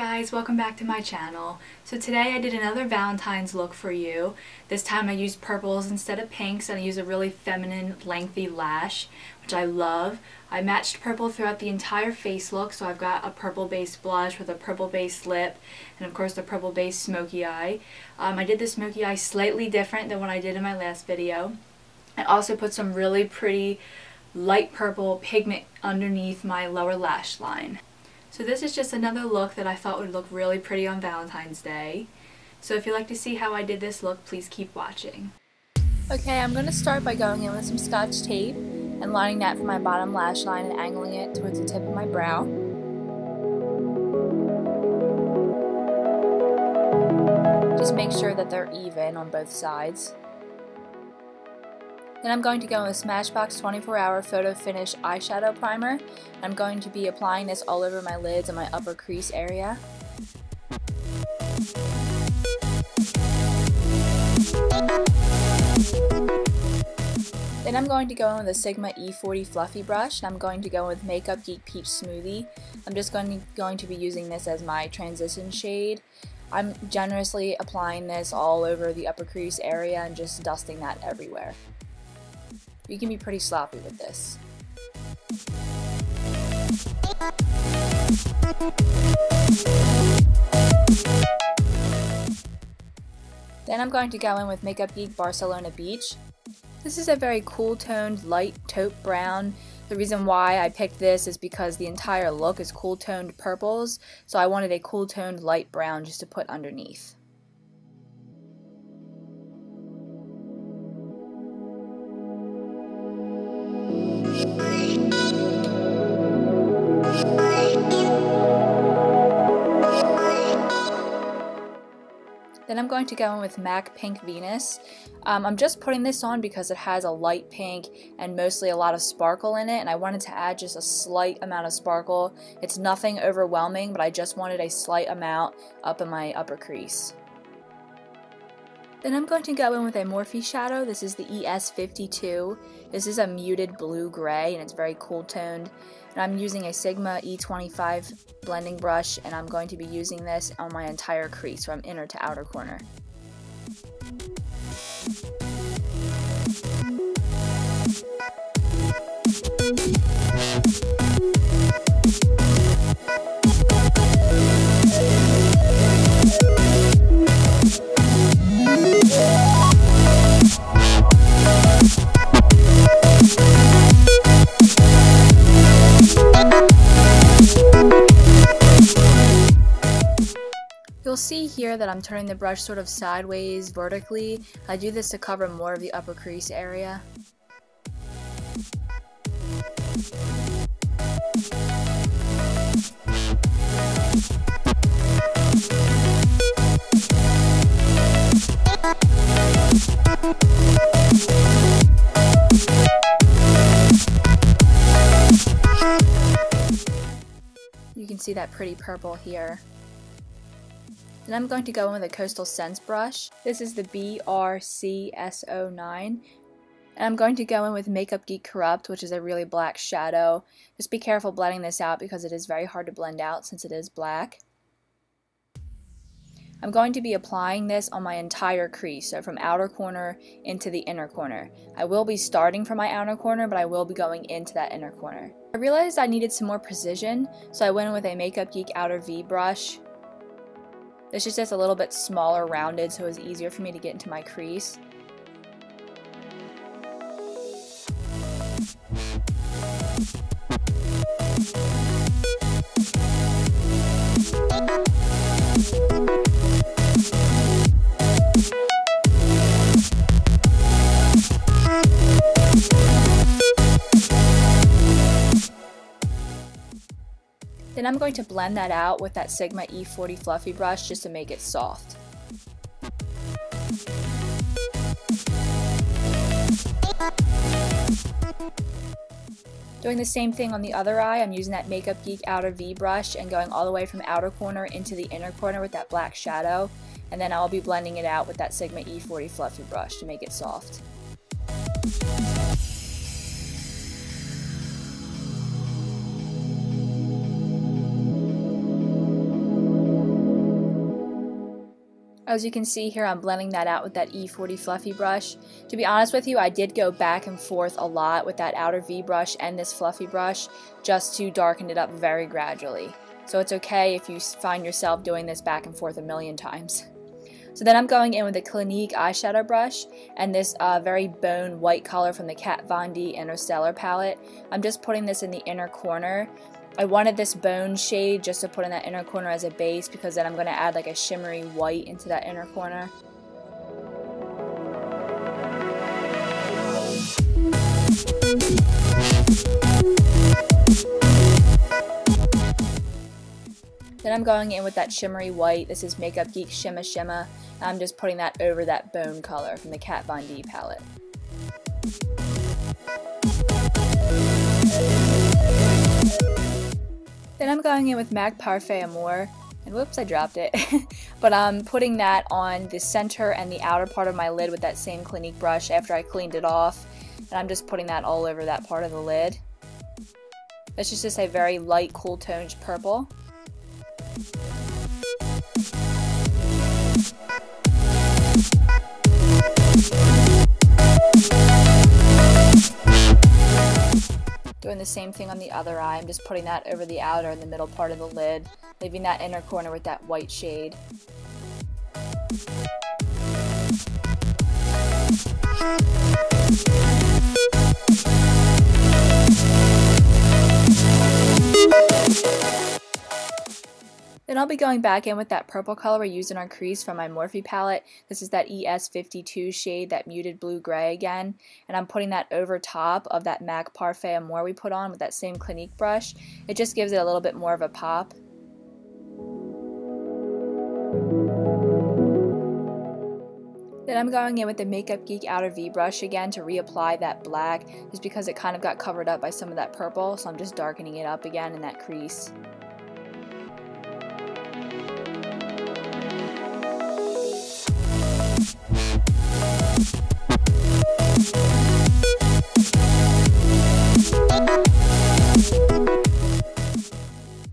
guys, welcome back to my channel. So today I did another Valentine's look for you. This time I used purples instead of pinks and I used a really feminine lengthy lash, which I love. I matched purple throughout the entire face look, so I've got a purple based blush with a purple based lip and of course the purple based smoky eye. I did the smoky eye slightly different than what I did in my last video. I also put some really pretty light purple pigment underneath my lower lash line. So this is just another look that I thought would look really pretty on Valentine's Day. So if you'd like to see how I did this look, please keep watching. Okay, I'm going to start by going in with some Scotch tape and lining that from my bottom lash line and angling it towards the tip of my brow. Just make sure that they're even on both sides. Then I'm going to go in with Smashbox 24-Hour Photo Finish Eyeshadow Primer. I'm going to be applying this all over my lids and my upper crease area. Then I'm going to go in with a Sigma E40 Fluffy Brush, and I'm going to go with Makeup Geek Peach Smoothie. I'm just going to be using this as my transition shade. I'm generously applying this all over the upper crease area and just dusting that everywhere. You can be pretty sloppy with this. Then I'm going to go in with Makeup Geek Barcelona Beach. This is a very cool toned light taupe brown. The reason why I picked this is because the entire look is cool toned purples, so I wanted a cool toned light brown just to put underneath. Then I'm going to go in with MAC Pink Venus. I'm just putting this on because it has a light pink and mostly a lot of sparkle in it, and I wanted to add just a slight amount of sparkle. It's nothing overwhelming, but I just wanted a slight amount up in my upper crease. Then I'm going to go in with a Morphe shadow. This is the ES52. This is a muted blue-gray and it's very cool toned. And I'm using a Sigma E25 blending brush, and I'm going to be using this on my entire crease from inner to outer corner. You'll see here that I'm turning the brush sort of sideways vertically. I do this to cover more of the upper crease area. You can see that pretty purple here. Then I'm going to go in with a Coastal Scents brush. This is the BRCS09. And I'm going to go in with Makeup Geek Corrupt, which is a really black shadow. Just be careful blending this out because it is very hard to blend out since it is black. I'm going to be applying this on my entire crease, so from outer corner into the inner corner. I will be starting from my outer corner, but I will be going into that inner corner. I realized I needed some more precision, so I went in with a Makeup Geek Outer V brush. This is just a little bit smaller rounded, so it was easier for me to get into my crease. Then I'm going to blend that out with that Sigma E40 Fluffy brush just to make it soft. Doing the same thing on the other eye, I'm using that Makeup Geek Outer V brush and going all the way from outer corner into the inner corner with that black shadow, and then I'll be blending it out with that Sigma E40 Fluffy brush to make it soft. As you can see here, I'm blending that out with that E40 fluffy brush. To be honest with you, I did go back and forth a lot with that outer V brush and this fluffy brush just to darken it up very gradually. So it's okay if you find yourself doing this back and forth a million times. So then I'm going in with a Clinique eyeshadow brush and this very bone white color from the Kat Von D Interstellar palette. I'm just putting this in the inner corner. I wanted this bone shade just to put in that inner corner as a base because then I'm going to add like a shimmery white into that inner corner. Then I'm going in with that shimmery white. This is Makeup Geek Shimma Shimma. I'm just putting that over that bone color from the Kat Von D palette. Then I'm going in with MAC Parfait Amour, and whoops, I dropped it. But I'm putting that on the center and the outer part of my lid with that same Clinique brush after I cleaned it off. And I'm just putting that all over that part of the lid. This is just a very light, cool toned purple. Doing the same thing on the other eye. I'm just putting that over the outer and the middle part of the lid, leaving that inner corner with that white shade. Then I'll be going back in with that purple color I used in our crease from my Morphe palette. This is that ES52 shade, that muted blue-gray again. And I'm putting that over top of that MAC Parfait Amour we put on with that same Clinique brush. It just gives it a little bit more of a pop. Then I'm going in with the Makeup Geek Outer V brush again to reapply that black, just because it kind of got covered up by some of that purple, so I'm just darkening it up again in that crease.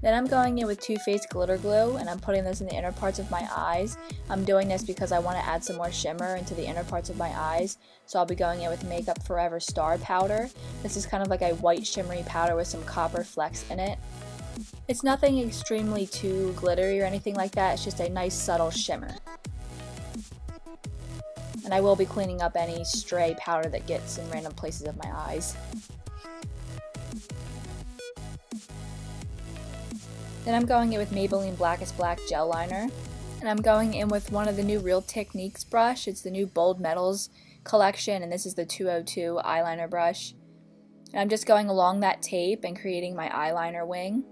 Then I'm going in with Too Faced Glitter Glue, and I'm putting this in the inner parts of my eyes. I'm doing this because I want to add some more shimmer into the inner parts of my eyes, so I'll be going in with Makeup Forever Star Powder. This is kind of like a white shimmery powder with some copper flecks in it. It's nothing extremely too glittery or anything like that, it's just a nice subtle shimmer. And I will be cleaning up any stray powder that gets in random places of my eyes. Then I'm going in with Maybelline Blackest Black Gel Liner. And I'm going in with one of the new Real Techniques brush. It's the new Bold Metals collection, and this is the 202 eyeliner brush. And I'm just going along that tape and creating my eyeliner wing.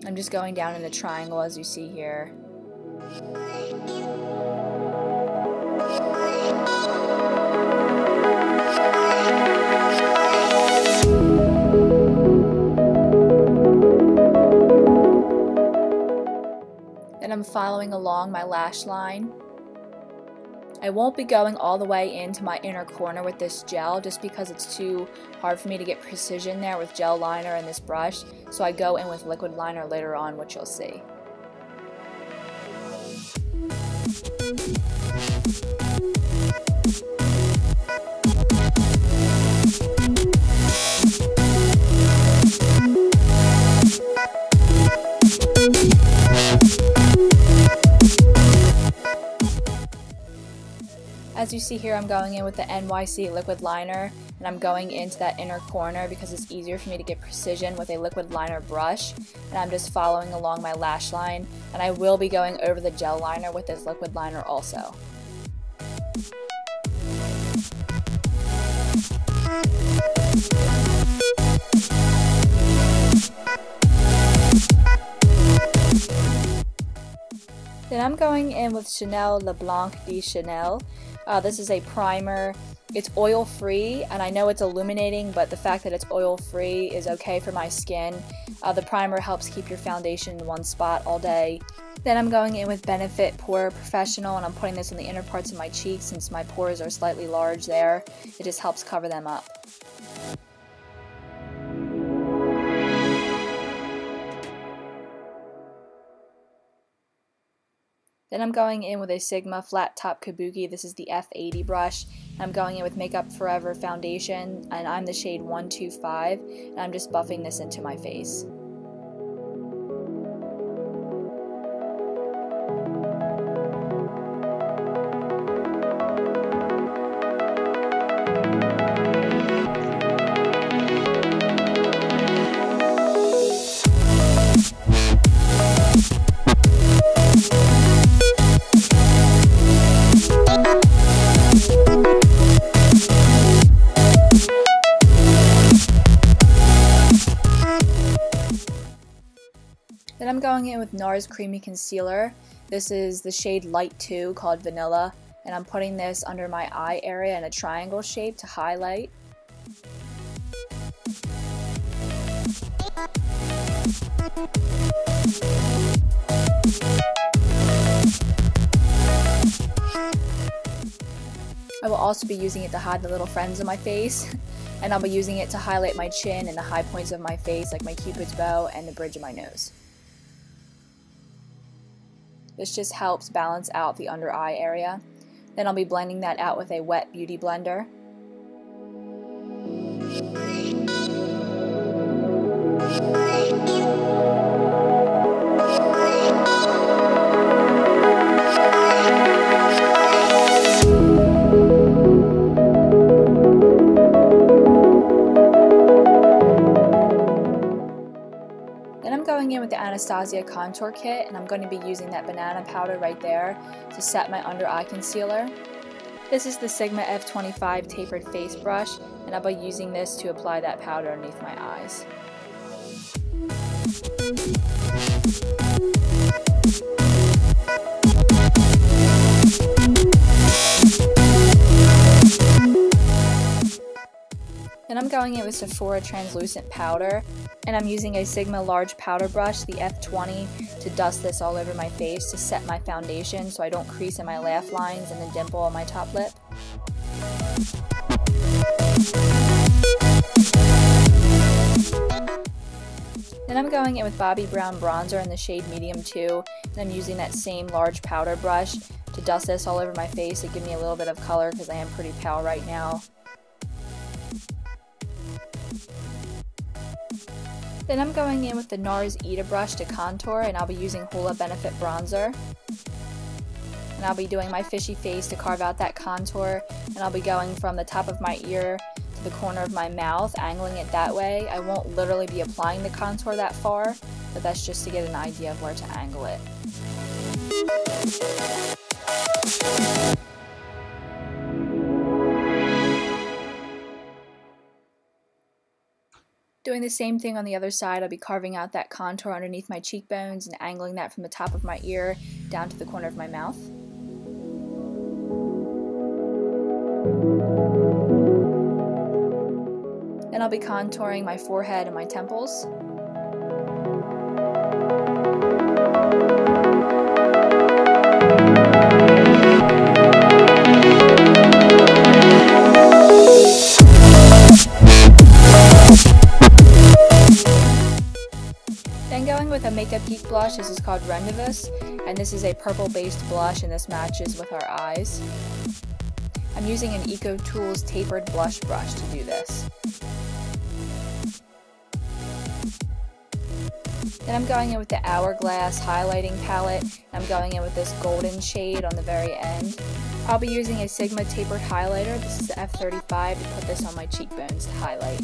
I'm just going down in the triangle as you see here. And I'm following along my lash line. I won't be going all the way into my inner corner with this gel just because it's too hard for me to get precision there with gel liner and this brush, so I go in with liquid liner later on, which you'll see. As you see here, I'm going in with the NYC liquid liner, and I'm going into that inner corner because it's easier for me to get precision with a liquid liner brush, and I'm just following along my lash line, and I will be going over the gel liner with this liquid liner also. Then I'm going in with Chanel Le Blanc de Chanel. This is a primer. It's oil free, and I know it's illuminating, but the fact that it's oil free is okay for my skin. The primer helps keep your foundation in one spot all day. Then I'm going in with Benefit Pore Professional, and I'm putting this in the inner parts of my cheeks since my pores are slightly large there. It just helps cover them up. Then Then I'm going in with a Sigma flat top Kabuki. This is the F80 brush. I'm going in with Makeup Forever foundation, and I'm the shade 125, and I'm just buffing this into my face. Then I'm going in with Nars Creamy Concealer. This is the shade Light 2 called Vanilla, and I'm putting this under my eye area in a triangle shape to highlight. I will also be using it to hide the little friends on my face, and I'll be using it to highlight my chin and the high points of my face, like my cupid's bow and the bridge of my nose. This just helps balance out the under eye area. Then I'll be blending that out with a wet beauty blender. Then I'm going in with the Anastasia contour kit, and I'm going to be using that banana powder right there to set my under eye concealer. This is the Sigma F25 tapered face brush, and I'll be using this to apply that powder underneath my eyes. Then I'm going in with Sephora translucent powder, and I'm using a Sigma large powder brush, the F20, to dust this all over my face to set my foundation so I don't crease in my laugh lines and the dimple on my top lip. Then I'm going in with Bobbi Brown bronzer in the shade medium 2, and I'm using that same large powder brush to dust this all over my face to give me a little bit of color because I am pretty pale right now. Then I'm going in with the Nars ITA brush to contour, and I'll be using Hoola Benefit bronzer. And I'll be doing my fishy face to carve out that contour, and I'll be going from the top of my ear to the corner of my mouth, angling it that way. I won't literally be applying the contour that far, but that's just to get an idea of where to angle it. Doing the same thing on the other side, I'll be carving out that contour underneath my cheekbones and angling that from the top of my ear down to the corner of my mouth. Then I'll be contouring my forehead and my temples. Then going with a Makeup Geek blush, this is called Rendezvous, and this is a purple based blush, and this matches with our eyes. I'm using an EcoTools Tapered blush brush to do this. Then I'm going in with the Hourglass highlighting palette, and I'm going in with this golden shade on the very end. I'll be using a Sigma Tapered highlighter, this is the F35, to put this on my cheekbones to highlight.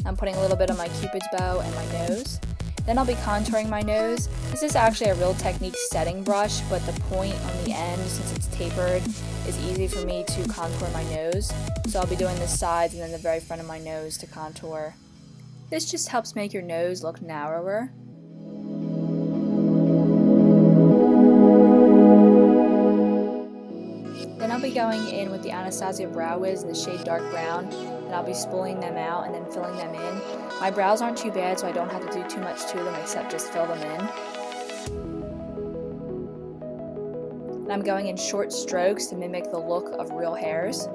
I'm putting a little bit on my cupid's bow and my nose. Then I'll be contouring my nose. This is actually a Real Technique setting brush, but the point on the end, since it's tapered, is easy for me to contour my nose. So I'll be doing the sides and then the very front of my nose to contour. This just helps make your nose look narrower. Then I'll be going in with the Anastasia Brow Wiz in the shade Dark Brown, and I'll be spooling them out and then filling them in. My brows aren't too bad, so I don't have to do too much to them except just fill them in. And I'm going in short strokes to mimic the look of real hairs.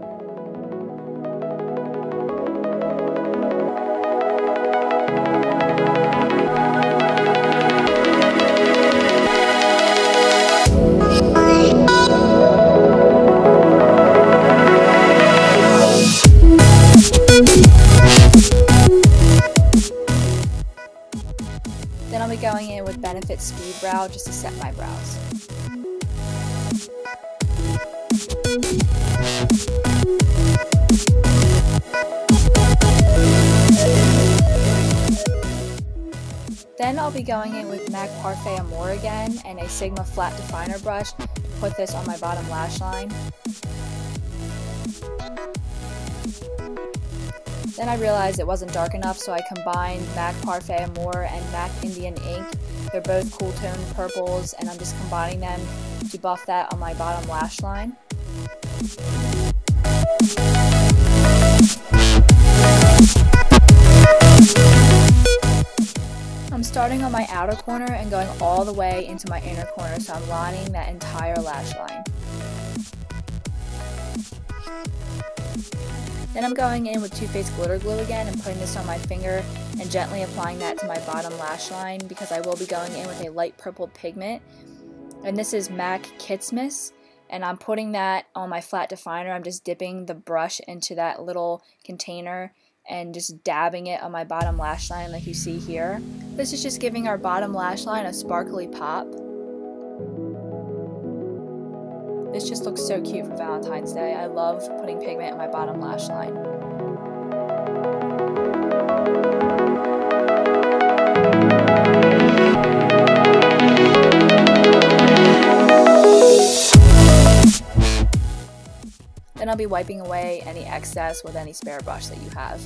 going in with Benefit Speed Brow just to set my brows. Then I'll be going in with MAC Parfait Amour again and a Sigma flat definer brush to put this on my bottom lash line. Then I realized it wasn't dark enough, so I combined MAC Parfait Amour and MAC Indian Ink. They're both cool toned purples, and I'm just combining them to buff that on my bottom lash line. I'm starting on my outer corner and going all the way into my inner corner, so I'm lining that entire lash line. Then I'm going in with Too Faced Glitter Glue again and putting this on my finger and gently applying that to my bottom lash line because I will be going in with a light purple pigment. And this is MAC Kitsmas, and I'm putting that on my flat definer. I'm just dipping the brush into that little container and just dabbing it on my bottom lash line like you see here. This is just giving our bottom lash line a sparkly pop. This just looks so cute for Valentine's Day. I love putting pigment on my bottom lash line. Then I'll be wiping away any excess with any spare brush that you have.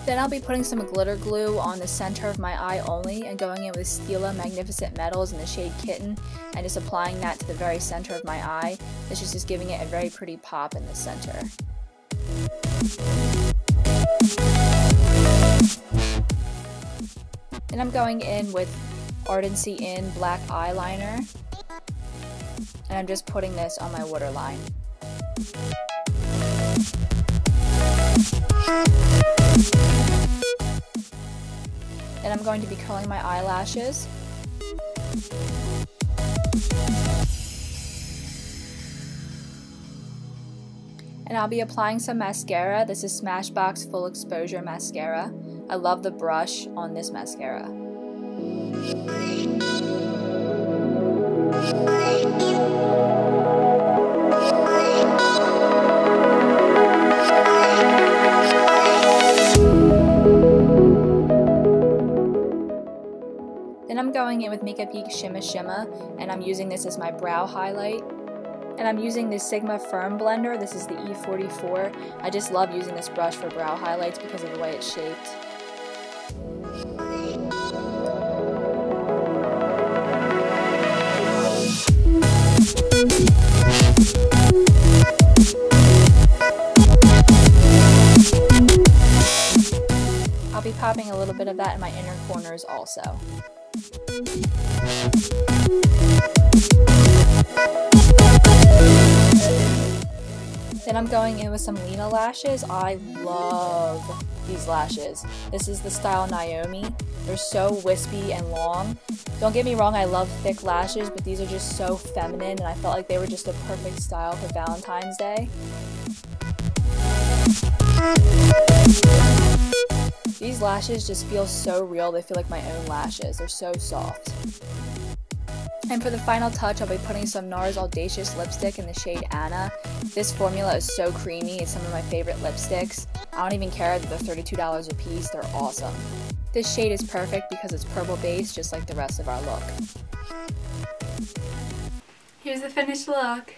Then I'll be putting some glitter glue on the center of my eye only and going in with Stila Magnificent Metals in the shade Kitten and just applying that to the very center of my eye. This is just giving it a very pretty pop in the center. Then I'm going in with Ardency In black eyeliner and I'm just putting this on my waterline. Then I'm going to be curling my eyelashes. And I'll be applying some mascara. This is Smashbox Full Exposure Mascara. I love the brush on this mascara. Then I'm going in with Makeup Geek Shimma Shimma, and I'm using this as my brow highlight. And I'm using this Sigma Firm Blender. This is the E44. I just love using this brush for brow highlights because of the way it's shaped. I'll be popping a little bit of that in my inner corners also. Then I'm going in with some Lena lashes. I love these lashes. This is the style Naomi. They're so wispy and long. Don't get me wrong, I love thick lashes, but these are just so feminine and I felt like they were just a perfect style for Valentine's Day. These lashes just feel so real. They feel like my own lashes. They're so soft. And for the final touch, I'll be putting some Nars Audacious lipstick in the shade Anna. This formula is so creamy. It's some of my favorite lipsticks. I don't even care that they're $32 a piece. They're awesome. This shade is perfect because it's purple based, just like the rest of our look. Here's the finished look.